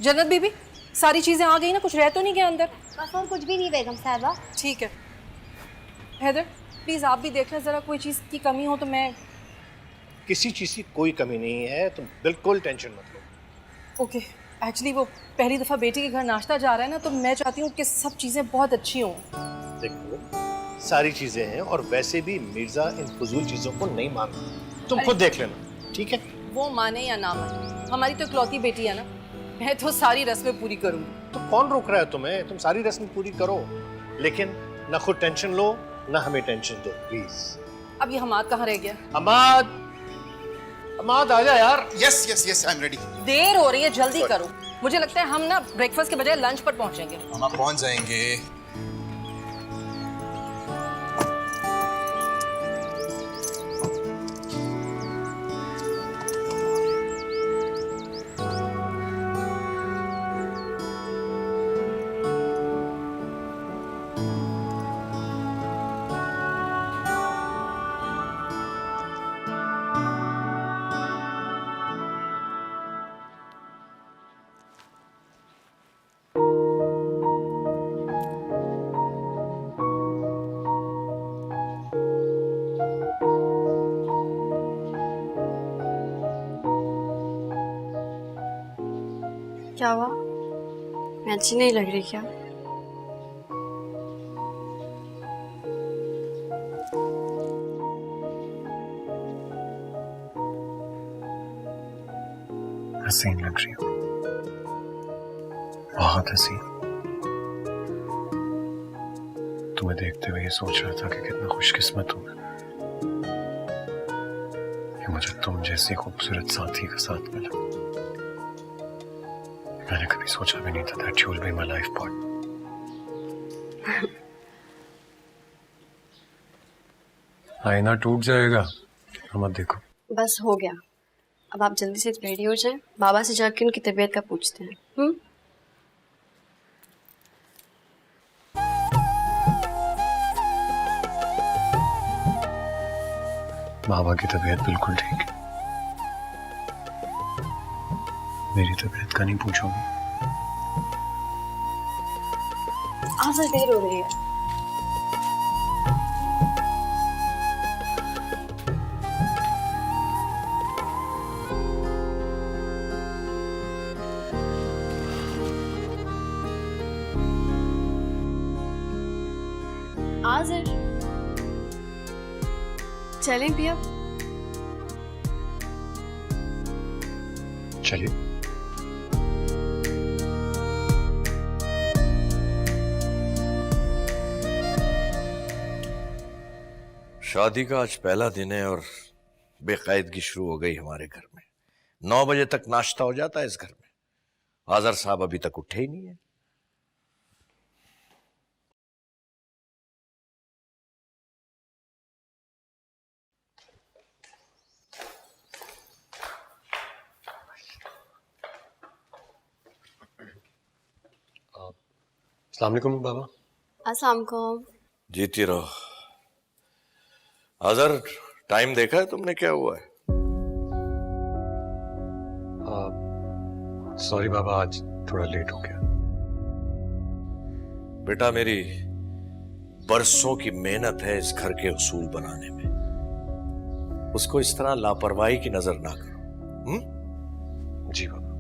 जन्नत बीबी, सारी चीजें आ गई ना? कुछ रह तो नहीं गया अंदर? बस और कुछ भी नहीं बेगम साहबा। ठीक है। हैदर प्लीज आप भी देख लें जरा, कोई चीज की कमी हो तो मैं। किसी चीज की कोई कमी नहीं है, तुम बिल्कुल टेंशन मत लो। ओके। एक्चुअली वो पहली दफा बेटी के घर नाश्ता जा रहा है ना, तो मैं चाहती हूँ कि सब चीजें बहुत अच्छी हों। देखो सारी चीजें हैं, और वैसे भी मिर्जा इन फजूल चीजों को नहीं मानता, तुम खुद देख लेना, ठीक है? वो माने या ना माने, हमारी तो इकलौती बेटी है ना, मैं तो सारी रस्में पूरी करूंगी। तो कौन रोक रहा है तुम्हें? तुम सारी रस्म पूरी करो, लेकिन ना खुद टेंशन लो ना हमें टेंशन दो, प्लीज। अब ये हमाद कहाँ रह गया? हमाद, हमाद आ जा यार। Yes yes yes, I am ready. देर हो रही है, जल्दी करो। मुझे लगता है हम ना ब्रेकफास्ट के बजाय लंच पर पहुंचेंगे। हम आप पहुंच जाएंगे। क्या हुआ? मैं अच्छी नहीं लग रही क्या? हसीन लग रही हो, बहुत हसीन। तुम्हें देखते हुए ये सोच रहा था कि कितना खुशकिस्मत हूं मैं कि मुझे तुम जैसी खूबसूरत साथी का साथ मिला। मैंने कभी सोचा भी नहीं था that you will be my life partner। आईना टूट जाएगा, मत देखो। बस हो गया, अब आप जल्दी से रेडी हो जाएं, बाबा से जाके उनकी तबीयत का पूछते हैं। बाबा की तबीयत बिल्कुल ठीक है, मेरी तबीयत का नहीं पूछोगी? आज देर हो रही है। आज़िर, चलें भी अब? चलिए। शादी का आज पहला दिन है और बेकायदगी शुरू हो गई हमारे घर में। 9 बजे तक नाश्ता हो जाता है इस घर में। आजर साहब अभी तक उठे ही नहीं है। अस्सलाम वालेकुम बाबा। अस्सलाम वालेकुम। जीती रहो। आजर, टाइम देखा है तुमने क्या हुआ है? सॉरी बाबा, आज थोड़ा लेट हो गया। बेटा, मेरी बरसों की मेहनत है इस घर के उसूल बनाने में, उसको इस तरह लापरवाही की नजर ना करो। जी बाबा।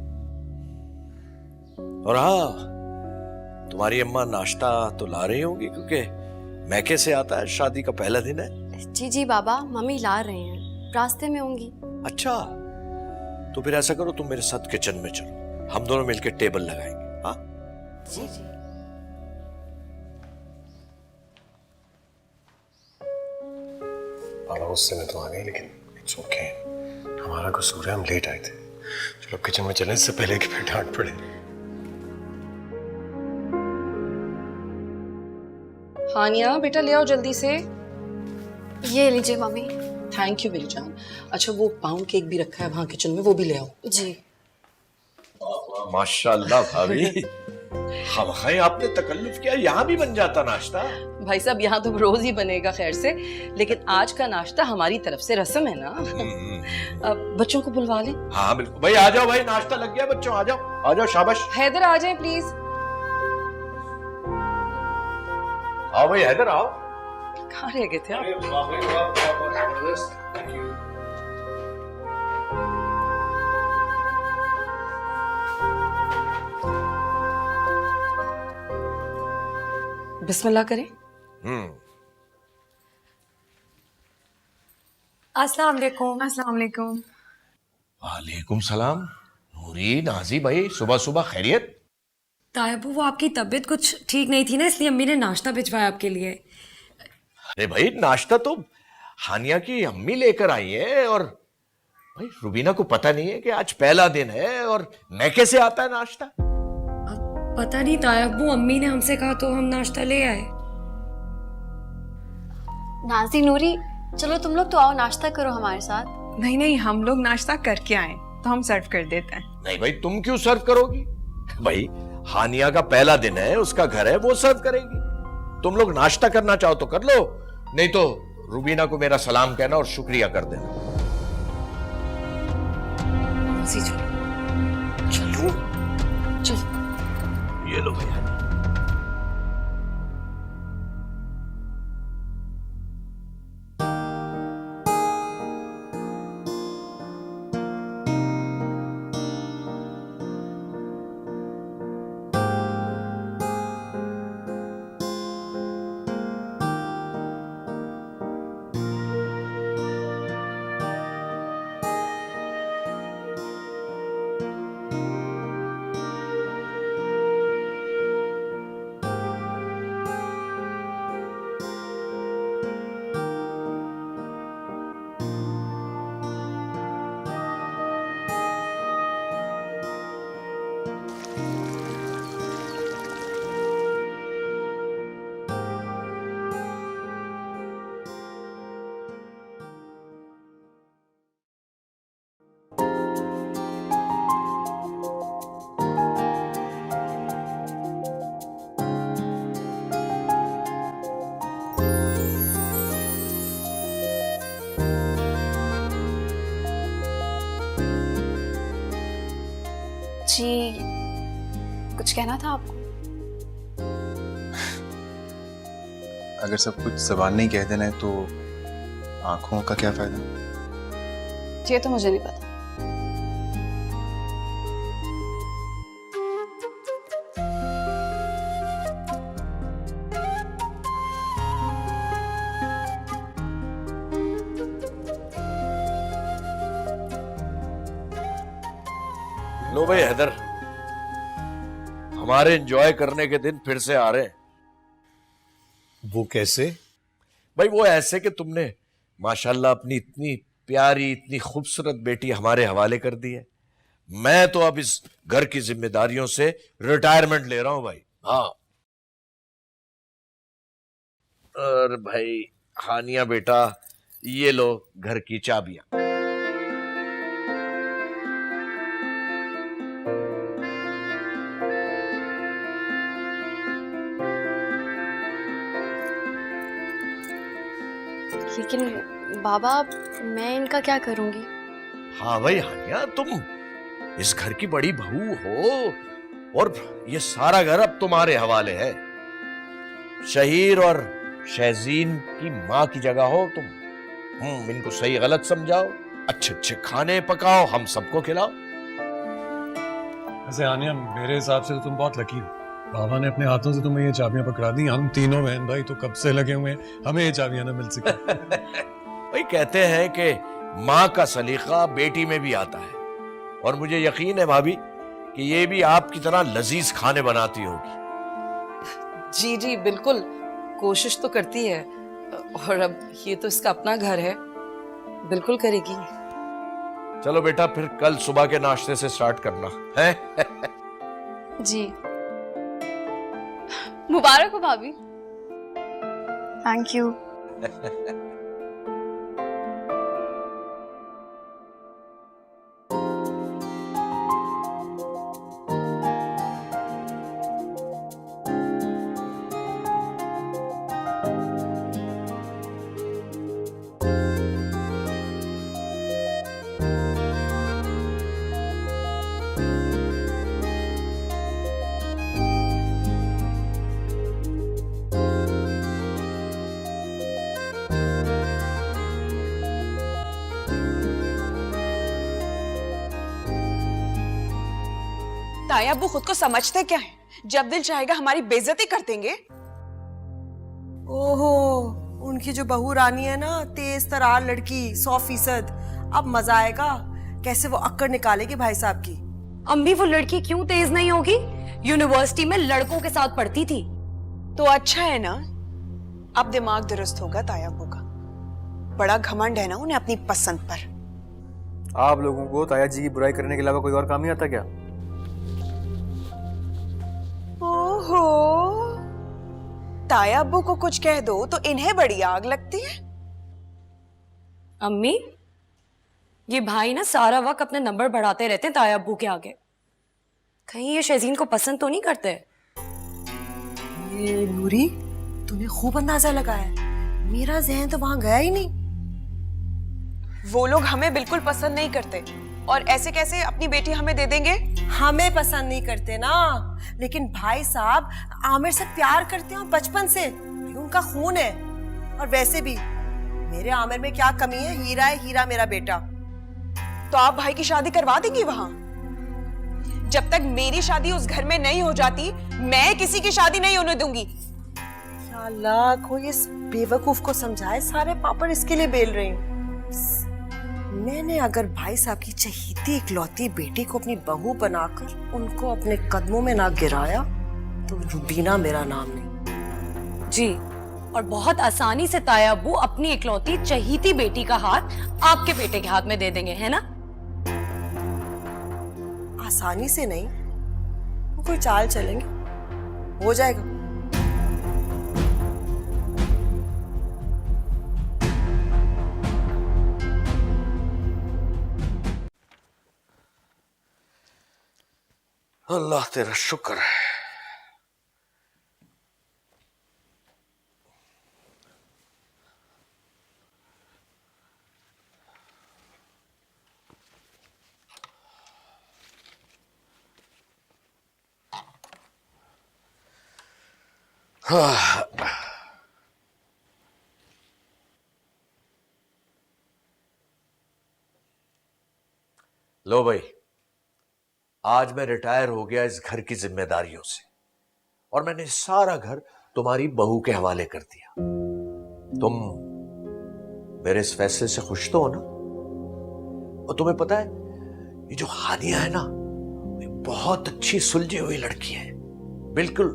और हाँ, तुम्हारी अम्मा नाश्ता तो ला रही होंगी क्योंकि मैके से आता है, शादी का पहला दिन है। जी जी बाबा, मम्मी ला रही हैं, रास्ते में होंगी। अच्छा, तो फिर ऐसा करो, तुम मेरे साथ किचन में चलो, हम दोनों मिलकर टेबल लगाएंगे। हाँ जी जी। बाबा उससे मैं तो आ गई, लेकिन इट्स ओके, हमारा कसूर है, हम लेट आए थे। चलो किचन में चलें, इससे पहले कि फिर डांट पड़े। हानिया बेटा, ले आओ जल्दी से। ये लीजिए मम्मी। थैंक यू मेरी जान। अच्छा, वो पाउंड केक भी रखा है वहाँ किचन में, वो भी ले आओ। जी। माशाल्लाह भाभी, हम खाए आपने तकल्लुफ किया, यहाँ भी बन जाता नाश्ता। भाई साहब यहाँ तो रोज ही बनेगा खैर से, लेकिन आज का नाश्ता हमारी तरफ से रस्म है ना। बच्चों को बुलवा लें। हाँ बिल्कुल भाई, आ जाओ भाई, नाश्ता लग गया बच्चों, आ जाओ शाबाश। हैदर आ जाए प्लीज। आओ भाई हैदर आओ। कहाँ रह गए थे आप? बिस्मिल्लाह करें। अस्सलाम वालेकुम। अस्सलाम वालेकुम। वालेकुम सलाम। नूरी, नाजी भाई, सुबह सुबह खैरियत? तायबू, वो आपकी तबीयत कुछ ठीक नहीं थी ना, इसलिए अम्मी ने नाश्ता भिजवाया आपके लिए। अरे भाई, नाश्ता तो हानिया की अम्मी लेकर आई है, और भाई रुबीना को पता नहीं है कि आज पहला दिन है, और मैं कैसे आता है नाश्ता? पता नहीं तायबू, अम्मी ने हमसे कहा तो हम नाश्ता ले आए। नाजी, नूरी, चलो तुम लोग तो आओ, नाश्ता करो हमारे साथ। नहीं नहीं, हम लोग नाश्ता करके आए तो हम सर्व कर देते हैं। नहीं भाई, तुम क्यों सर्व करोगी? भाई हानिया का पहला दिन है, उसका घर है, वो सर्व करेगी। तुम लोग नाश्ता करना चाहो तो कर लो, नहीं तो रुबीना को मेरा सलाम कहना और शुक्रिया कर देना। चलो चलो। ये लो भैया। जी, कुछ कहना था आपको? अगर सब कुछ जबान नहीं कह देना है तो आंखों का क्या फायदा? ये तो मुझे नहीं पता। लो भाई हैदर, हमारे एंजॉय करने के दिन फिर से आ रहे हैं। वो कैसे? भाई वो ऐसे कि तुमने माशाल्लाह अपनी इतनी प्यारी, इतनी खूबसूरत बेटी हमारे हवाले कर दी है। मैं तो अब इस घर की जिम्मेदारियों से रिटायरमेंट ले रहा हूं भाई। हाँ, और भाई हानिया बेटा, ये लो घर की चाबियां। लेकिन बाबा, मैं इनका क्या करूंगी? हाँ भाई हानिया, तुम इस घर की बड़ी बहू हो, और ये सारा घर अब तुम्हारे हवाले है। शहीर और शहजीन की माँ की जगह हो तुम। इनको सही गलत समझाओ, अच्छे अच्छे खाने पकाओ, हम सबको खिलाओ। वैसे आनिया, मेरे हिसाब से तो तुम बहुत लकी हो। बाबा ने अपने हाथों से तुम्हें ये चाबियां पकड़ा दी। हम तीनों बहन भाई तो कब से लगे हुए हैं, हमें ये चाबियां ना मिल सके। भाई कहते हैं कि माँ का सलीका बेटी में भी आता है, और मुझे यकीन है भाभी कि ये भी आपकी तरह लजीज खाने बनाती होगी। जी जी बिल्कुल, कोशिश तो करती है, और अब ये तो इसका अपना घर है, बिल्कुल करेगी। चलो बेटा, फिर कल सुबह के नाश्ते से स्टार्ट करना है। जी, मुबारक हो भाभी। Thank you. ताया अब्बू खुद को समझते क्या है? जब दिल चाहेगा हमारी बेइज्जती कर देंगे। ओहो, उनकी जो बहू रानी है ना, तेज तरार लड़की, 100%। अब मजा आएगा कैसे वो अक्कड़ निकालेगी भाई साहब की। अम्मी वो लड़की क्यों तेज नहीं होगी? यूनिवर्सिटी में लड़कों के साथ पढ़ती थी। तो अच्छा है ना, अब दिमाग दुरुस्त होगा ताया अब्बू का। बड़ा घमंड है ना उन्हें अपनी पसंद पर। आप लोगों को ताया जी की बुराई करने के अलावा कोई और काम नहीं आता क्या? ओहो, ताया अब्बू को कुछ कह दो तो इन्हें बड़ी आग लगती है। अम्मी, ये भाई ना सारा वक्त अपने नंबर बढ़ाते रहते हैं ताया अब्बू के आगे। कहीं ये शहजीन को पसंद तो नहीं करते? ये नूरी, तूने खूब अंदाजा लगाया है। मेरा जहन तो वहां गया ही नहीं। वो लोग हमें बिल्कुल पसंद नहीं करते, और ऐसे कैसे अपनी बेटी हमें दे देंगे? हमें पसंद नहीं करते ना, लेकिन भाई साहब आमिर से प्यार करते हैं बचपन से, ये उनका खून है। और वैसे भी मेरे आमिर में क्या कमी है? हीरा है हीरा मेरा बेटा। तो आप भाई की शादी करवा देंगी वहां? जब तक मेरी शादी उस घर में नहीं हो जाती, मैं किसी की शादी नहीं होने दूंगी। या अल्लाह, कोई इस बेवकूफ को समझाए, सारे पापड़ इसके लिए बेल रही हूँ। मैंने अगर भाई साहब की चहीती इकलौती बेटी को अपनी बहू बनाकर उनको अपने कदमों में ना गिराया तो रुबीना मेरा नाम नहीं। जी, और बहुत आसानी से ताया अब्बू अपनी इकलौती चहीती बेटी का हाथ आपके बेटे के हाथ में दे देंगे, है ना? आसानी से नहीं, वो कोई चाल चलेंगे, हो जाएगा। अल्लाह तेरा शुक्र है। लो भाई, आज मैं रिटायर हो गया इस घर की जिम्मेदारियों से, और मैंने सारा घर तुम्हारी बहू के हवाले कर दिया। तुम मेरे इस फैसले से खुश तो हो ना? और तुम्हें पता है, ये जो हानिया है ना, ये बहुत अच्छी सुलझी हुई लड़की है, बिल्कुल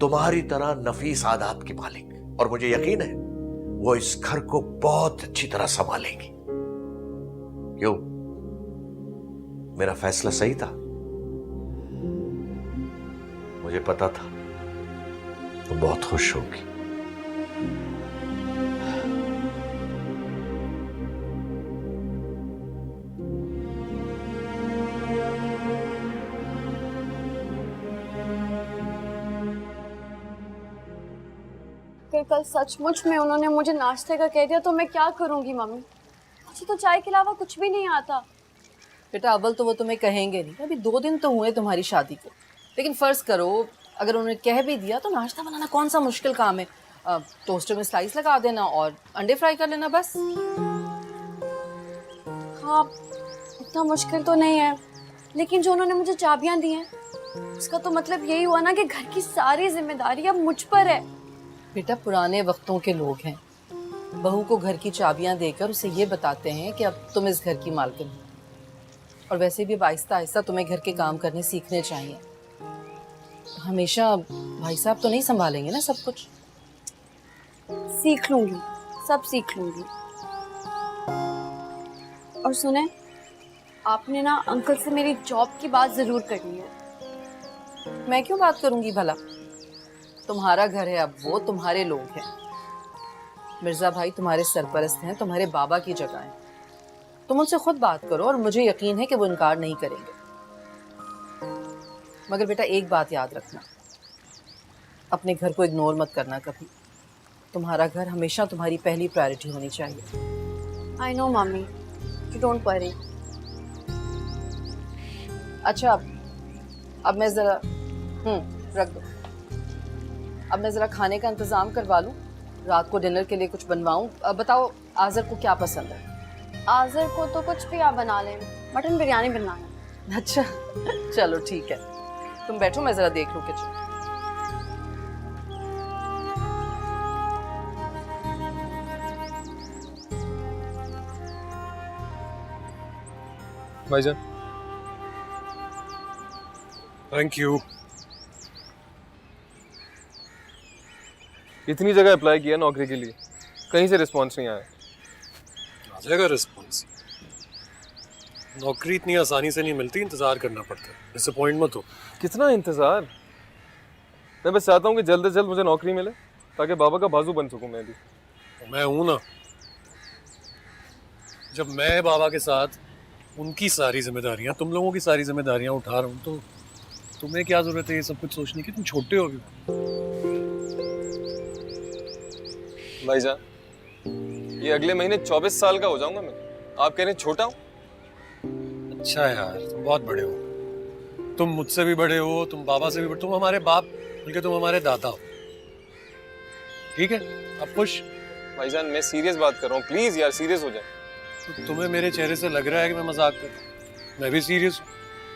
तुम्हारी तरह नफीस आदात की मालिक। और मुझे यकीन है वो इस घर को बहुत अच्छी तरह संभालेगी। क्यों, मेरा फैसला सही था? मुझे पता था तुम बहुत खुश होगी। फिर कल सचमुच में उन्होंने मुझे नाश्ते का कह दिया तो मैं क्या करूंगी मम्मी? मुझे तो चाय के अलावा कुछ भी नहीं आता। बेटा अव्वल तो वो तुम्हें कहेंगे नहीं, अभी 2 दिन तो हुए तुम्हारी शादी को। लेकिन फर्ज करो अगर उन्होंने कह भी दिया तो नाश्ता बनाना कौन सा मुश्किल काम है? टोस्टर में स्लाइस लगा देना और अंडे फ्राई कर लेना बस। हाँ, इतना मुश्किल तो नहीं है, लेकिन जो उन्होंने मुझे चाबियां दी हैं उसका तो मतलब यही हुआ ना कि घर की सारी जिम्मेदारी अब मुझ पर है। बेटा पुराने वक्तों के लोग हैं, बहू को घर की चाबियां देकर उसे ये बताते हैं कि अब तुम इस घर की मालकिन हो। और वैसे भी आहिस्ता आहिस्ता तुम्हें घर के काम करने सीखने चाहिए। हमेशा भाई साहब तो नहीं संभालेंगे ना सब कुछ। सीख लूंगी, सब सीख लूंगी। और सुने, आपने ना अंकल से मेरी जॉब की बात जरूर करनी है। मैं क्यों बात करूंगी भला? तुम्हारा घर है, अब वो तुम्हारे लोग हैं। मिर्जा भाई तुम्हारे सरपरस्त हैं, तुम्हारे बाबा की जगह हैं। तुम उनसे खुद बात करो और मुझे यकीन है कि वो इनकार नहीं करेंगे। मगर बेटा एक बात याद रखना, अपने घर को इग्नोर मत करना कभी। तुम्हारा घर हमेशा तुम्हारी पहली प्रायोरिटी होनी चाहिए। I know mummy, you don't worry. अच्छा अब मैं जरा रख दो। अब मैं जरा खाने का इंतजाम करवा लूं, रात को डिनर के लिए कुछ बनवाऊं। बताओ आज़र को क्या पसंद है? आज़र को तो कुछ भी आप बना लें, मटन बिरयानी बनाना। अच्छा चलो ठीक है, तुम बैठो, मैं जरा देख लूं किचन। भाईजान थैंक यू। इतनी जगह अप्लाई किया नौकरी के लिए, कहीं से रिस्पांस नहीं आया। आ जाएगा रिस्पॉन्स। नौकरी इतनी आसानी से नहीं मिलती, इंतजार करना पड़ता है। डिसअपॉइंट मत हो। कितना इंतजार। मैं बस चाहता हूँ कि जल्द से जल्द मुझे नौकरी मिले ताकि बाबा का बाजू बन सकूं मैं भी। मैं हूं ना। जब मैं बाबा के साथ उनकी सारी जिम्मेदारियां, तुम लोगों की सारी जिम्मेदारियां उठा रहा हूं, तो तुम्हें क्या जरूरत है ये सब कुछ सोचने की? तुम छोटे हो अभी। भाईजान ये अगले महीने 24 साल का हो जाऊंगा मैं, आप कह रहे हैं छोटा हूँ? अच्छा यार, तुम बहुत बड़े हो। तुम मुझसे भी बड़े हो, तुम बाबा से भी बड़े, तुम हमारे बाप बल्कि तुम हमारे दादा हो। ठीक है, अब खुश? भाईजान मैं सीरियस बात कर रहा हूँ, प्लीज यार सीरियस हो जाए। तो तुम्हें मेरे चेहरे से लग रहा है कि मैं मजाक कर रहा हूं। मैं भी सीरियस हूँ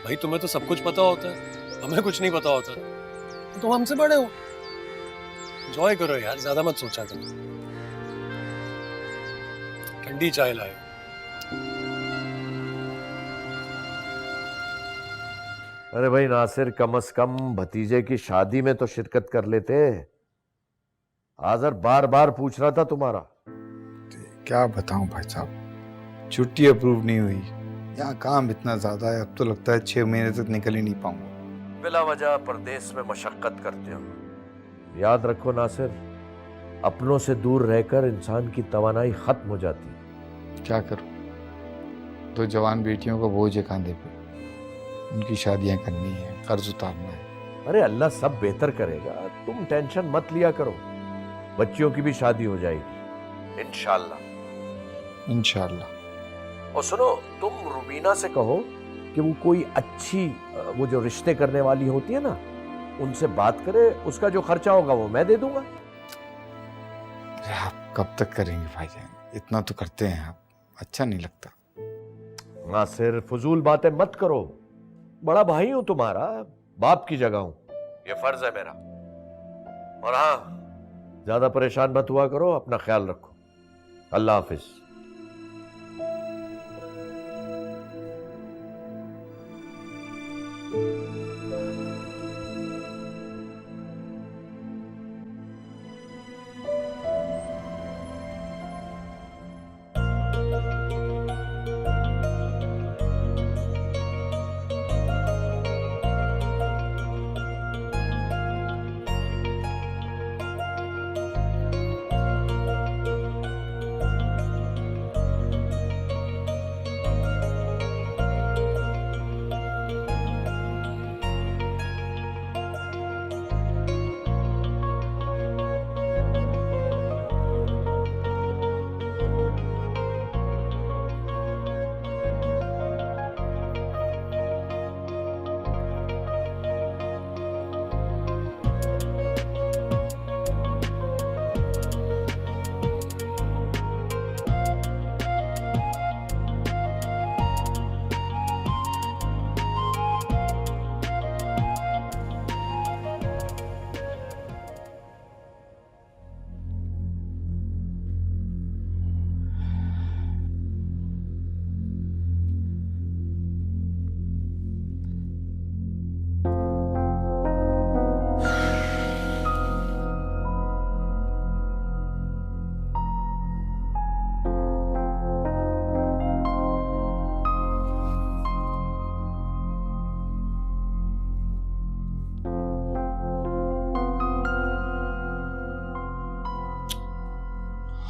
भाई। तुम्हें तो सब कुछ पता होता है, हमें कुछ नहीं पता होता। तो तुम हमसे बड़े हो, एंजॉय करो यार, ज्यादा मत सोचा करो। ठंडी चाय लाए। अरे भाई नासिर, कम से कम भतीजे की शादी में तो शिरकत कर लेते। आजर बार बार पूछ रहा था तुम्हारा। क्या बताऊं भाई साहब, छुट्टी अप्रूव नहीं हुई। यहाँ काम इतना ज्यादा है, अब तो लगता है 6 महीने तक निकल ही नहीं पाऊंगा। बिला वजह परदेश में मशक्कत करते हो। याद रखो नासिर, अपनों से दूर रहकर इंसान की तवानाई खत्म हो जाती है। क्या करूं, 2 जवान बेटियों का बोझ है कंधे पे, उनकी शादियां करनी है, कर्ज उतारना है। अरे अल्लाह सब बेहतर करेगा, तुम टेंशन मत लिया करो। बच्चियों की भी शादी हो जाएगी इंशाल्लाह। इंशाल्लाह। और सुनो, तुम रुबीना से कहो कि वो कोई अच्छी, वो जो रिश्ते करने वाली होती है ना, उनसे बात करे। उसका जो खर्चा होगा वो मैं दे दूंगा। आप कब तक करेंगे भाईजान, इतना तो करते हैं आप, अच्छा नहीं लगता। नासिर फजूल बातें मत करो। बड़ा भाई हूं तुम्हारा, बाप की जगह हूं, ये फर्ज है मेरा। और हाँ, ज्यादा परेशान मत हुआ करो, अपना ख्याल रखो। अल्लाह हाफिज।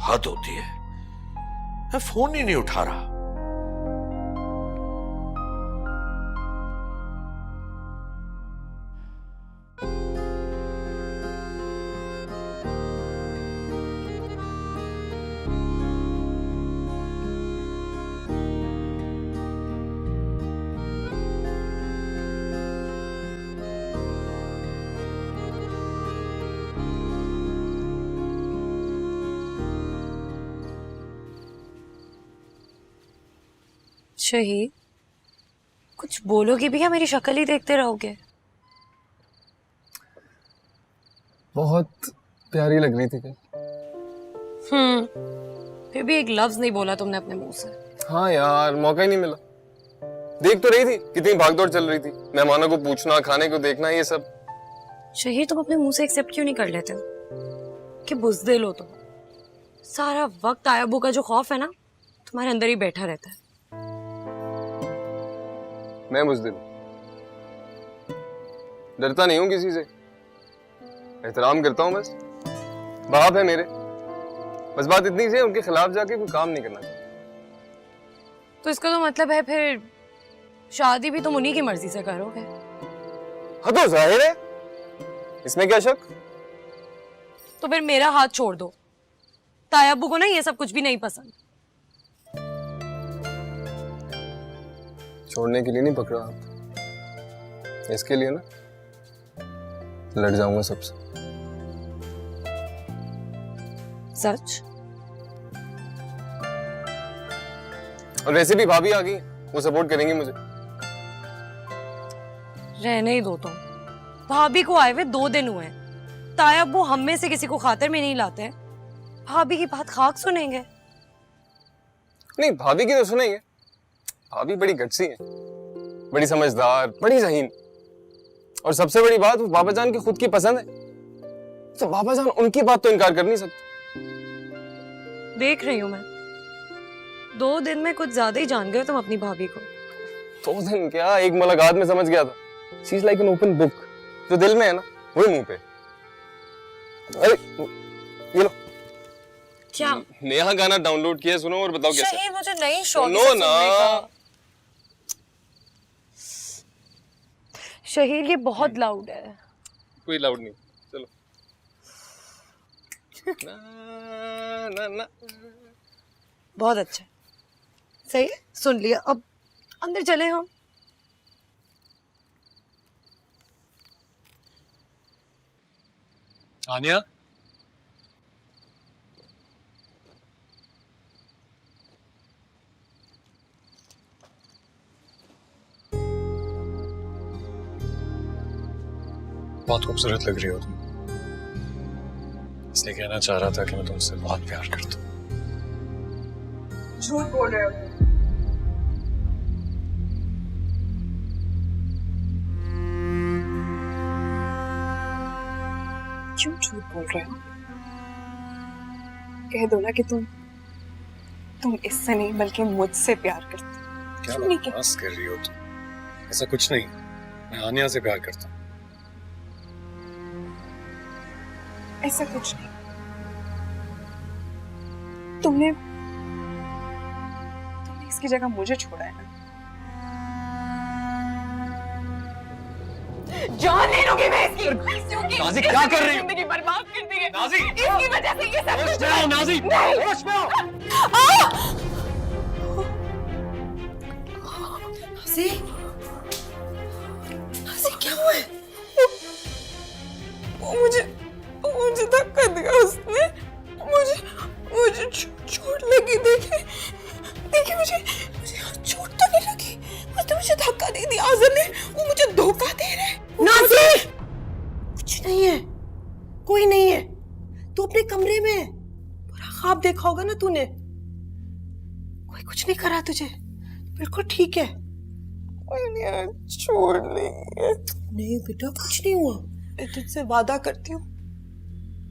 हद होती है, मैं फोन ही नहीं उठा रहा। शहीद, कुछ बोलोगे भी या मेरी शक्ल ही देखते रहोगे? बहुत प्यारी लग रही थी क्या? फिर भी एक लफ्ज नहीं बोला तुमने अपने मुंह से। हाँ यार, मौका ही नहीं मिला। देख तो रही थी कितनी भागदौड़ चल रही थी, मेहमानों को पूछना, खाने को देखना, ये सब। शहीर, तुम अपने मुंह से एक्सेप्ट क्यों नहीं कर लेते हो कि बुज़दिल हो तुम? सारा वक्त आयाबू का जो खौफ है ना, तुम्हारे अंदर ही बैठा रहता है। मैं बुज़दिल हूं? डरता नहीं हूं किसी से, एहतराम करता हूं बस। बाप है मेरे, बस बात इतनी सी है, उनके खिलाफ जाके कोई काम नहीं करना चाहिए। तो इसका तो मतलब है फिर शादी भी तुम उन्हीं की मर्जी से करोगे? हाँ तो जाहिर है, इसमें क्या शक। तो फिर मेरा हाथ छोड़ दो। तायाबू को ना ये सब कुछ भी नहीं पसंद। छोड़ने के लिए नहीं पकड़ा हाथ, इसके लिए ना लड़ जाऊंगा सबसे। सच? और वैसे भी भाभी आ गई, वो सपोर्ट करेंगी मुझे। रहने ही दो तुम। भाभी को आए हुए 2 दिन हुए हैं। तायाबू हम में से किसी को खातिर में नहीं लाते हैं। भाभी की बात खाक सुनेंगे? नहीं, भाभी की तो सुनेंगे। भाभी बड़ी गट्सी है, बड़ी समझदार, बड़ी ज़हीन, और सबसे बड़ी बात, वो बाबा जान की खुद की पसंद है, तो बाबा जान उनकी बात तो इनकार कर नहीं सकते। देख रही हूं मैं, 2 दिन में कुछ ज्यादा ही जान गए हो तुम अपनी भाभी को। 2 दिन क्या, एक मुलाकात में समझ गया था। She is like an open book, जो दिल में है ना वही मुंह पे। अरे ये लो, क्या? नेहा गाना डाउनलोड किया, सुनो और बताओ कैसा। शहीद, मुझे नहीं शौक सुनो सुनने ना। का। शहीद, ये बहुत लाउड है। कोई लाउड नहीं, चलो। ना, ना, ना। बहुत अच्छा, सही है, सुन लिया। अब अंदर चले हम। आनिया, बहुत खूबसूरत लग रही हो तुम, इसलिए कहना चाह रहा था कि मैं तुमसे बहुत प्यार करता हूँ। झूठ बोल रहे हो। क्यों झूठ बोल रहे हो? कह दो ना कि तुम इससे नहीं बल्कि मुझसे प्यार करते हो। क्या क्यों नहीं बकवास कर रही हो तुम? ऐसा कुछ नहीं, मैं आनिया से प्यार करता हूँ। ऐसा कुछ नहीं। तुमने इसकी जगह मुझे छोड़ा है ना। जान ले लोगे मैं इसकी। नाज़ी, क्या कर रही हो? जिंदगी बर्बाद कर दी है। नाज़ी, इसकी वजह से ये सब कुछ। नाज़ी, होश में आओ। नाज़ी, नाज़ी क्या हुआ है? वो मुझे धक्का दिया उसने। मुझे चोट लगी। देखिए मुझे चोट तो नहीं लगी, उसने मुझे धक्का दे दिया। आज़म ने, वो मुझे धोखा दे रहे हैं। नाज़ी, कुछ नहीं है, कोई नहीं है। तू अपने कमरे में, बुरा ख्वाब देखा होगा ना तूने। कोई कुछ नहीं करा तुझे, बिल्कुल ठीक है। छोड़ लेंगे। नहीं बेटा, कुछ नहीं हुआ। मैं तुझसे वादा करती हूँ,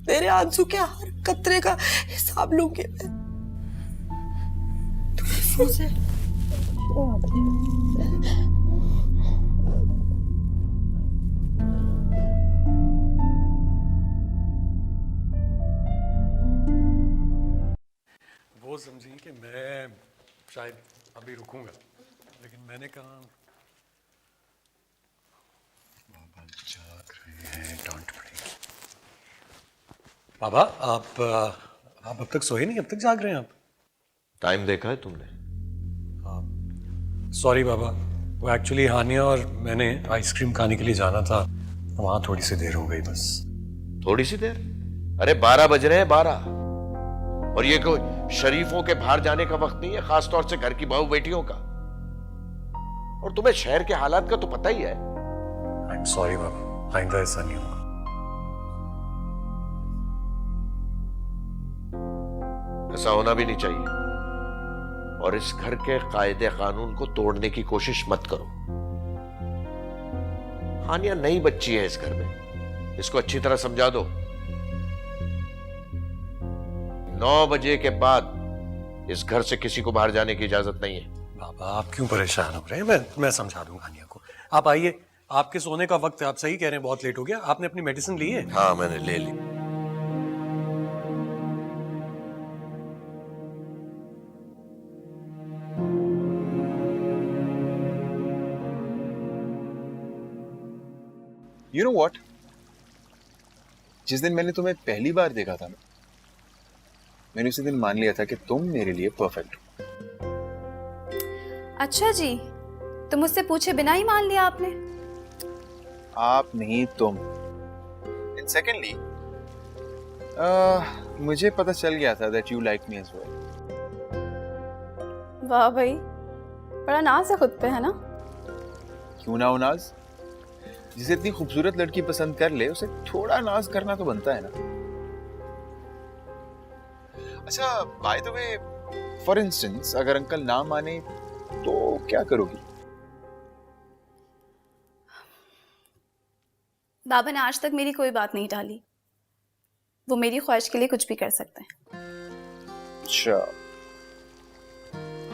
तेरे आंसू के हर कतरे का हिसाब लूंगी मैं। तू महफूज है। वो समझी कि मैं शायद अभी रुकूंगा, लेकिन मैंने कहा बाबा जाग रहे हैं, डांट पड़ेगी। बाबा, आप अब तक सोए नहीं? अब तक जाग रहे हैं आप? टाइम देखा है तुमने? सॉरी बाबा, वो एक्चुअली हानिया और मैंने आइसक्रीम खाने के लिए जाना था, वहां थोड़ी सी देर हो गई बस। थोड़ी सी देर? अरे 12 बज रहे हैं, 12। और ये कोई शरीफों के बाहर जाने का वक्त नहीं है, खास तौर से घर की बहू बेटियों का। और तुम्हें शहर के हालात का तो पता ही है। आई एम सॉरी बाबा, आइंदा ऐसा नहीं होगा। ऐसा होना भी नहीं चाहिए। और इस घर के कायदे कानून को तोड़ने की कोशिश मत करो। हानिया नई बच्ची है इस घर में, इसको अच्छी तरह समझा दो। 9 बजे के बाद इस घर से किसी को बाहर जाने की इजाजत नहीं है। बाबा आप क्यों परेशान हो रहे हैं? मैं समझा दूंगा हानिया को। आप आइए, आपके सोने का वक्त है। आप सही कह रहे हैं, बहुत लेट हो गया। आपने अपनी मेडिसिन ली है? हाँ मैंने ले ली। You know what? जिस दिन मैंने तुम्हें पहली बार देखा था ना, मैंने उसी दिन मान लिया था कि तुम मेरे लिए परफेक्ट हो। अच्छा जी, तो मुझसे पूछे बिना ही मान लिया आपने? आप नहीं, तुम। एंड सेकेंडली, मुझे पता चल गया था that you like me as well. वाह भाई, बड़ा नाज है खुद पे, है ना? क्यों ना हो नाज? जिसे इतनी खूबसूरत लड़की पसंद कर ले, उसे थोड़ा नाज करना तो बनता है ना। अच्छा, by the way, for instance, अगर अंकल ना माने तो क्या करोगी? बाबा ने आज तक मेरी कोई बात नहीं टाली। वो मेरी ख्वाहिश के लिए कुछ भी कर सकते हैं। अच्छा,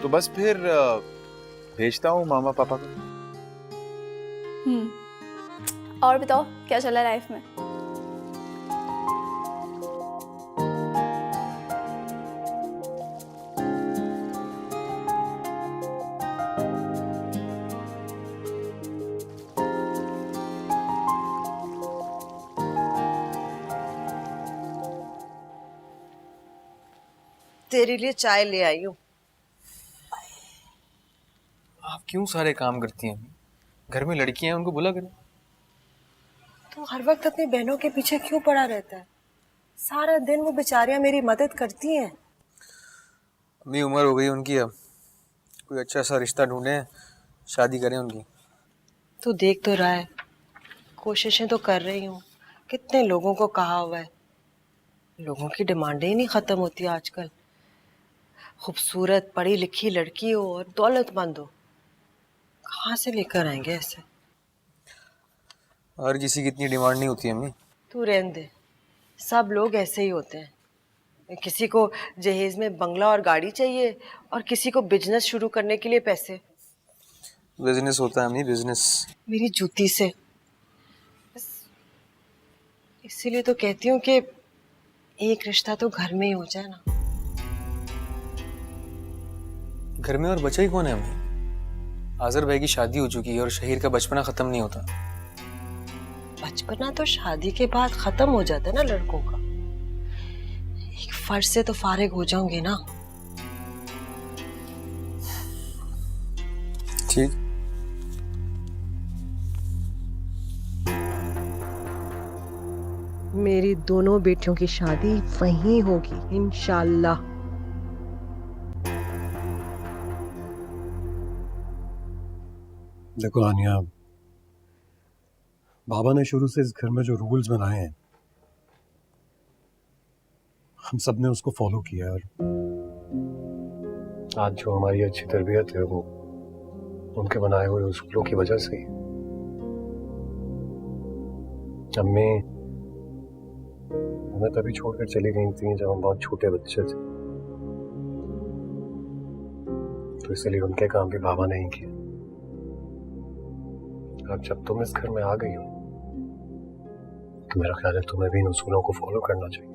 तो बस फिर भेजता हूँ मामा पापा को। और बताओ, क्या चला लाइफ में? तेरे लिए चाय ले आई हूँ। आप क्यों सारे काम करती हैं? घर में लड़कियां हैं, उनको बुला करें। तू हर वक्त अपनी बहनों के पीछे क्यों पड़ा रहता है? सारा दिन वो बेचारियां मेरी मदद करती हैं। अम्मी उम्र हो गई उनकी, अब कोई अच्छा सा रिश्ता ढूंढें, शादी करें उनकी। तू देख तो रहा है, कोशिशें तो कर रही हूँ। कितने लोगों को कहा हुआ है, लोगों की डिमांडें ही नहीं खत्म होती आजकल। खूबसूरत पढ़ी लिखी लड़की हो और दौलतमंद हो, कहाँ से लेकर आएंगे ऐसे? हर किसी की इतनी डिमांड नहीं होती अम्मी। तू रहने दे, सब लोग ऐसे ही होते हैं। किसी को जहेज में बंगला और गाड़ी चाहिए और किसी को बिजनेस शुरू करने के लिए पैसे। बिजनेस होता है अम्मी, बिजनेस। मेरी जूती से। बस इसीलिए तो कहती हूँ कि एक रिश्ता तो घर में ही हो जाए ना। घर में और बचा ही कौन है अम्मी? आजर भाई की शादी हो चुकी है और शहीर का बचपना खत्म नहीं होता। बचपना तो शादी के बाद खत्म हो जाता है ना लड़कों का। एक फर्ज से तो फारिग हो जाओगे ना। ठीक। मेरी दोनों बेटियों की शादी वहीं होगी इंशाल्लाह। देखो हानिया, बाबा ने शुरू से इस घर में जो रूल्स बनाए हैं, हम सब ने उसको फॉलो किया है। और आज जो हमारी अच्छी तरबियत है, वो उनके बनाए हुए उसूलों की वजह से ही। अम्मी हमें तभी छोड़कर चली गई थी जब हम बहुत छोटे बच्चे थे, तो इसलिए उनके काम भी बाबा ने ही किए। अब जब तुम इस घर में आ गई हो, तो मेरा ख्याल है तुम्हें भी इन उसूलों को फॉलो करना चाहिए।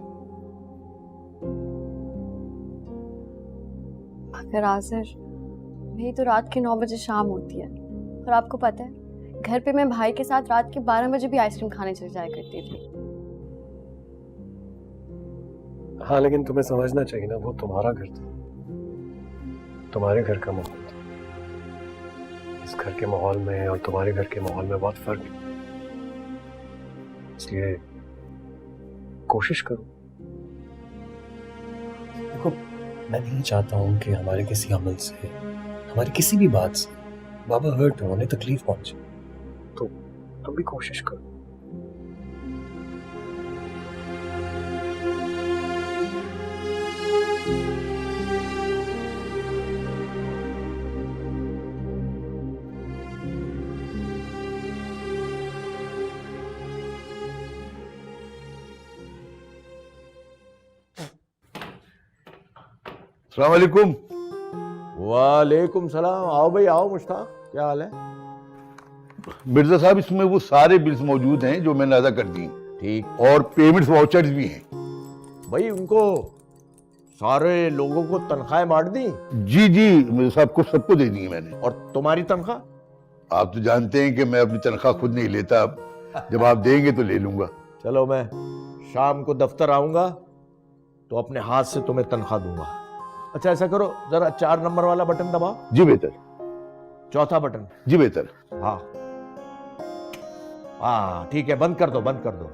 अगर आज़र, मेरी तो रात के 9 बजे शाम होती है, और आपको पता है घर पे मैं भाई के साथ रात के 12 बजे भी आइसक्रीम खाने चल जाया करती थी। हाँ, लेकिन तुम्हें समझना चाहिए ना, वो तुम्हारा घर था, तुम्हारे घर का माहौल था। इस घर के माहौल में और तुम्हारे घर के माहौल में बहुत फर्क है, इसलिए कोशिश करो। देखो, मैं नहीं चाहता हूं कि हमारे किसी अमल से, हमारी किसी भी बात से बाबा हर्ट हो, उन्हें तकलीफ पहुंचे, तो तुम भी कोशिश करो। अस्सलाम वालेकुम। वालेकुम सलाम। आओ भाई आओ मुश्ताक, क्या हाल है? मिर्जा साहब, इसमें वो सारे बिल्स मौजूद हैं जो मैंने अदा कर दिए। ठीक। और पेमेंट्स वाउचर्स भी हैं। भाई उनको सारे लोगों को तनख्वाहें बांट दी? जी जी मिर्जा साहब को सबको दे दी है मैंने। और तुम्हारी तनख्वाह? आप तो जानते हैं कि मैं अपनी तनख्वाह खुद नहीं लेता, जब आप देंगे तो ले लूंगा। चलो मैं शाम को दफ्तर आऊंगा तो अपने हाथ से तुम्हें तनख्वाह दूंगा। अच्छा ऐसा करो, जरा 4 नंबर वाला बटन दबाओ। जी बेहतर। चौथा बटन। जी बेहतर। हाँ हाँ ठीक है, बंद कर दो बंद कर दो।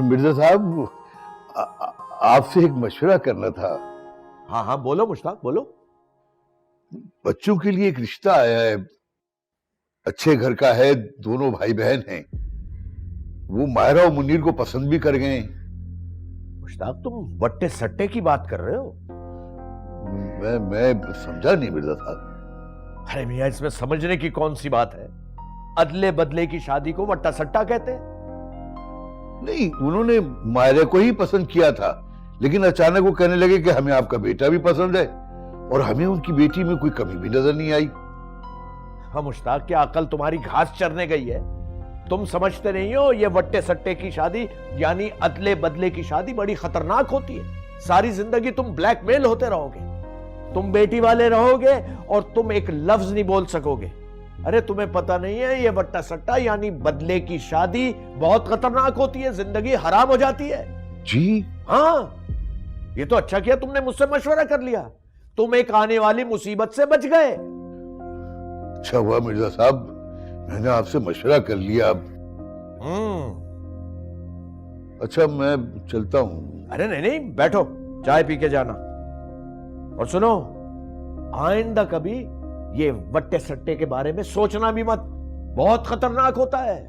मिर्जा साहब, आपसे एक मशवरा करना था। हाँ हाँ बोलो मुश्ताक बोलो। बच्चों के लिए एक रिश्ता आया है, अच्छे घर का है, दोनों भाई बहन हैं। वो मायरा और मुनीर को पसंद भी कर गए। मुश्ताक तुम बट्टे सट्टे की बात कर रहे हो? मैं समझा नहीं मिर्जा साहब। अरे मियां, इसमें समझने की कौन सी बात है? अदले बदले की शादी को वट्टा सट्टा कहते हैं? नहीं, उन्होंने मायरा को ही पसंद किया था, लेकिन अचानक वो कहने लगे कि हमें आपका बेटा भी पसंद है, और हमें उनकी बेटी में कोई कमी भी नजर नहीं आई। हाँ मुश्ताक, क्या अकल तुम्हारी घास चरने गई है? तुम समझते नहीं हो ये वट्टे सट्टे की शादी यानी अदले बदले की शादी बड़ी खतरनाक होती है। सारी जिंदगी तुम ब्लैकमेल होते रहोगे, तुम बेटी वाले रहोगे और तुम एक लफ्ज नहीं बोल सकोगे। अरे तुम्हें पता नहीं है, ये वट्टा सट्टा यानी बदले की शादी बहुत खतरनाक होती है, जिंदगी हराम हो जाती है। जी हाँ, ये तो अच्छा किया तुमने मुझसे मशवरा कर लिया, तुम एक आने वाली मुसीबत से बच गए। अच्छा हुआ मिर्जा साहब, मैंने आपसे मशवरा कर लिया। अच्छा मैं चलता हूँ। अरे नहीं नहीं, बैठो, चाय पी के जाना। और सुनो, आइंदा कभी ये वट्टे सट्टे के बारे में सोचना भी मत, बहुत खतरनाक होता है।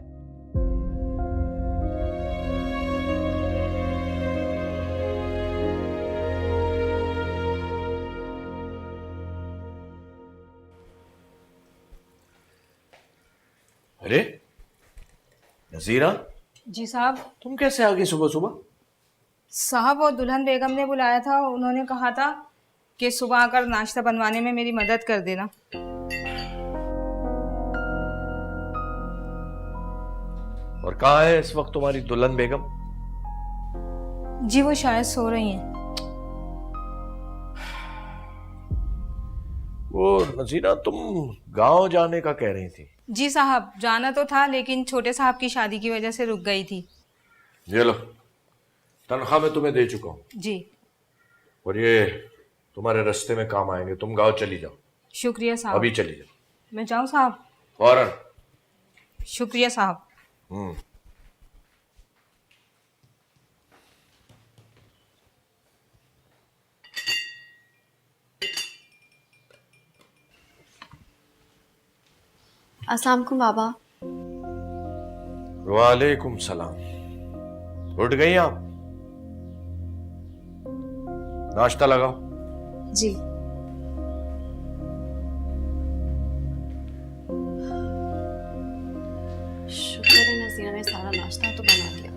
अरे नजीरा, जी साहब। तुम कैसे आ गई सुबह सुबह? साहब, और दुल्हन बेगम ने बुलाया था, उन्होंने कहा था कि सुबह आकर नाश्ता बनवाने में मेरी मदद कर देना। और कहाँ है इस वक्त तुम्हारी दुल्हन बेगम? जी वो शायद सो रही हैं। वो नजीरा, तुम गांव जाने का कह रही थी। जी साहब, जाना तो था लेकिन छोटे साहब की शादी की वजह से रुक गई थी। ये लो, तनख्वाह मैं तुम्हें दे चुका हूँ। जी। और ये तुम्हारे रास्ते में काम आएंगे, तुम गांव चली जाओ। शुक्रिया साहब। अभी चली जाओ। मैं जाऊँ साहब? फौरन। शुक्रिया साहब। अस्सलाम वालेकुम बाबा। वालेकुम सलाम। उठ गई आप? नाश्ता लगाओ। जी। शुक्र है नज़ीरा ने सारा नाश्ता तो बना दिया।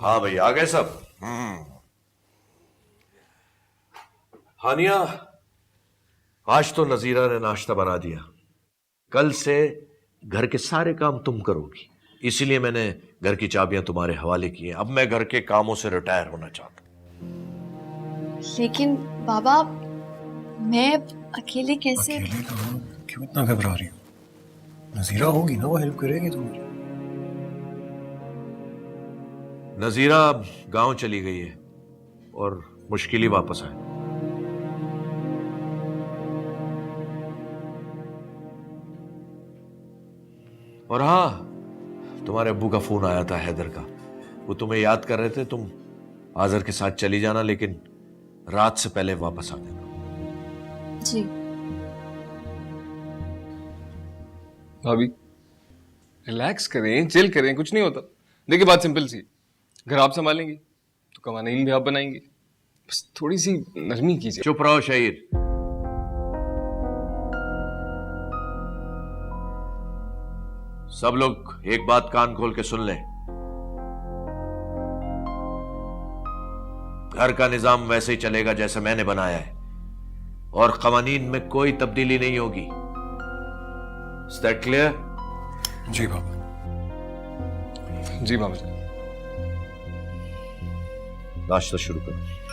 हाँ भाई, आ गए सब। हानिया, आज तो नजीरा ने नाश्ता बना दिया, कल से घर के सारे काम तुम करोगी, इसीलिए मैंने घर की चाबियां तुम्हारे हवाले की हैं। अब मैं घर के कामों से रिटायर होना चाहता हूं। लेकिन बाबा, मैं अकेले कैसे? क्यों इतना घबरा रही हो? नजीरा होगी ना, वो हेल्प करेगी तुम्हारी। नजीरा अब गांव चली गई है और मुश्किल ही वापस आए। और हाँ, तुम्हारे अब्बू का फोन आया था हैदर का, वो तुम्हें याद कर रहे थे। तुम आजर के साथ चली जाना, लेकिन रात से पहले वापस आ देना। जी। भाभी रिलैक्स करें, चिल करें, कुछ नहीं होता। देखिए बात सिंपल सी, घर आप संभालेंगी तो कवानीन भी आप बनाएंगी, बस थोड़ी सी नरमी कीजिए। चुप रहो शहीद। सब लोग एक बात कान खोल के सुन लें। घर का निजाम वैसे ही चलेगा जैसे मैंने बनाया है, और कवानीन में कोई तब्दीली नहीं होगी। Is that clear? जी बाबा, जी बाबा जी। नाश्ता शुरू करो।